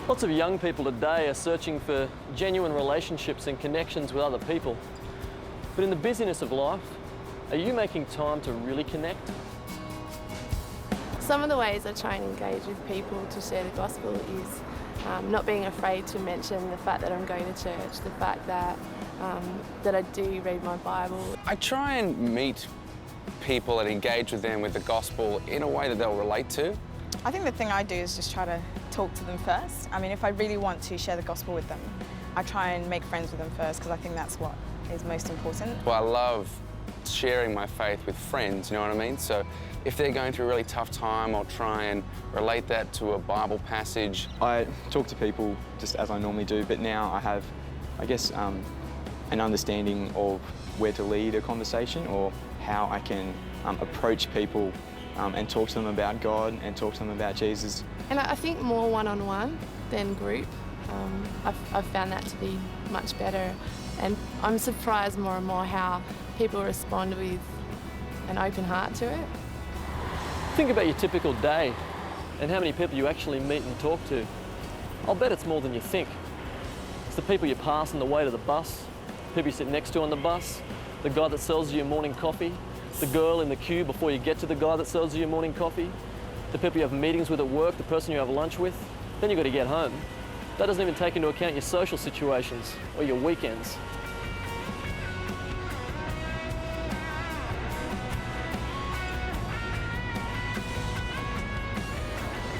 Lots of young people today are searching for genuine relationships and connections with other people. But in the busyness of life, are you making time to really connect? Some of the ways I try and engage with people to share the gospel is not being afraid to mention the fact that I'm going to church, the fact that I do read my Bible. I try and meet people and engage with them with the gospel in a way that they'll relate to. I think the thing I do is just try to talk to them first. I mean, if I really want to share the gospel with them, I try and make friends with them first because I think that's what is most important. Well, I love sharing my faith with friends, you know what I mean? So if they're going through a really tough time, I'll try and relate that to a Bible passage. I talk to people just as I normally do, but now I have, I guess, an understanding of where to lead a conversation or how I can approach people and talk to them about God and talk to them about Jesus. And I think more one-on-one than group. I've found that to be much better, and I'm surprised more and more how people respond with an open heart to it. Think about your typical day and how many people you actually meet and talk to. I'll bet it's more than you think. It's the people you pass on the way to the bus, people you sit next to on the bus, the guy that sells you your morning coffee, the girl in the queue before you get to the guy that sells you your morning coffee, the people you have meetings with at work, the person you have lunch with. Then you've got to get home. That doesn't even take into account your social situations or your weekends.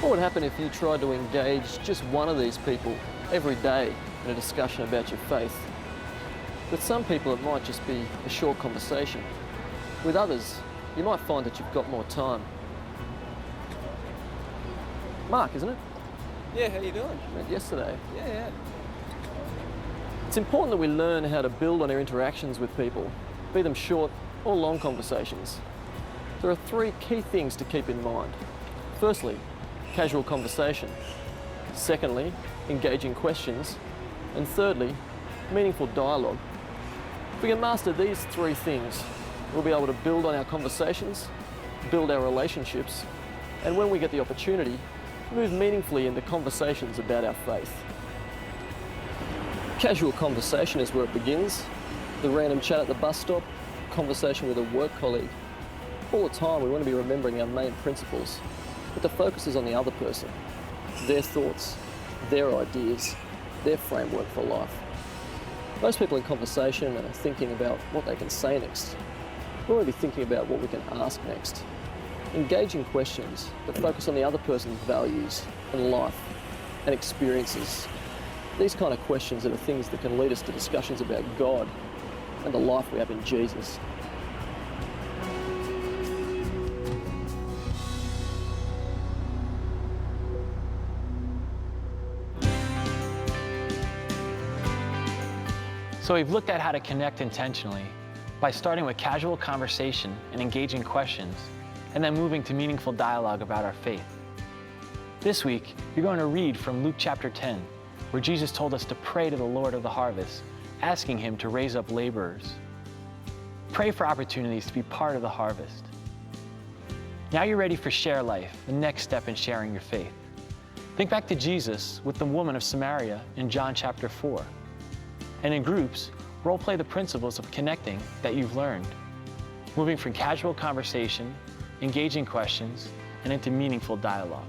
What would happen if you tried to engage just one of these people every day in a discussion about your faith? With some people, it might just be a short conversation. With others, you might find that you've got more time. Mark, isn't it? Yeah, how you doing? Met yesterday. Yeah. It's important that we learn how to build on our interactions with people, be them short or long conversations. There are 3 key things to keep in mind. Firstly, casual conversation. Secondly, engaging questions. And thirdly, meaningful dialogue. If we can master these 3 things, we'll be able to build on our conversations, build our relationships, and when we get the opportunity, move meaningfully into conversations about our faith. Casual conversation is where it begins. The random chat at the bus stop, conversation with a work colleague. All the time we want to be remembering our main principles, but the focus is on the other person, their thoughts, their ideas, their framework for life. Most people in conversation are thinking about what they can say next. We want to be thinking about what we can ask next. Engaging questions that focus on the other person's values and life and experiences. These kind of questions are the things that can lead us to discussions about God and the life we have in Jesus. So we've looked at how to connect intentionally by starting with casual conversation and engaging questions, and then moving to meaningful dialogue about our faith. This week, you're going to read from Luke chapter 10, where Jesus told us to pray to the Lord of the harvest, asking Him to raise up laborers. Pray for opportunities to be part of the harvest. Now you're ready for Share Life, the next step in sharing your faith. Think back to Jesus with the woman of Samaria in John chapter 4. And in groups, role play the principles of connecting that you've learned, moving from casual conversation, engaging questions, and into meaningful dialogue.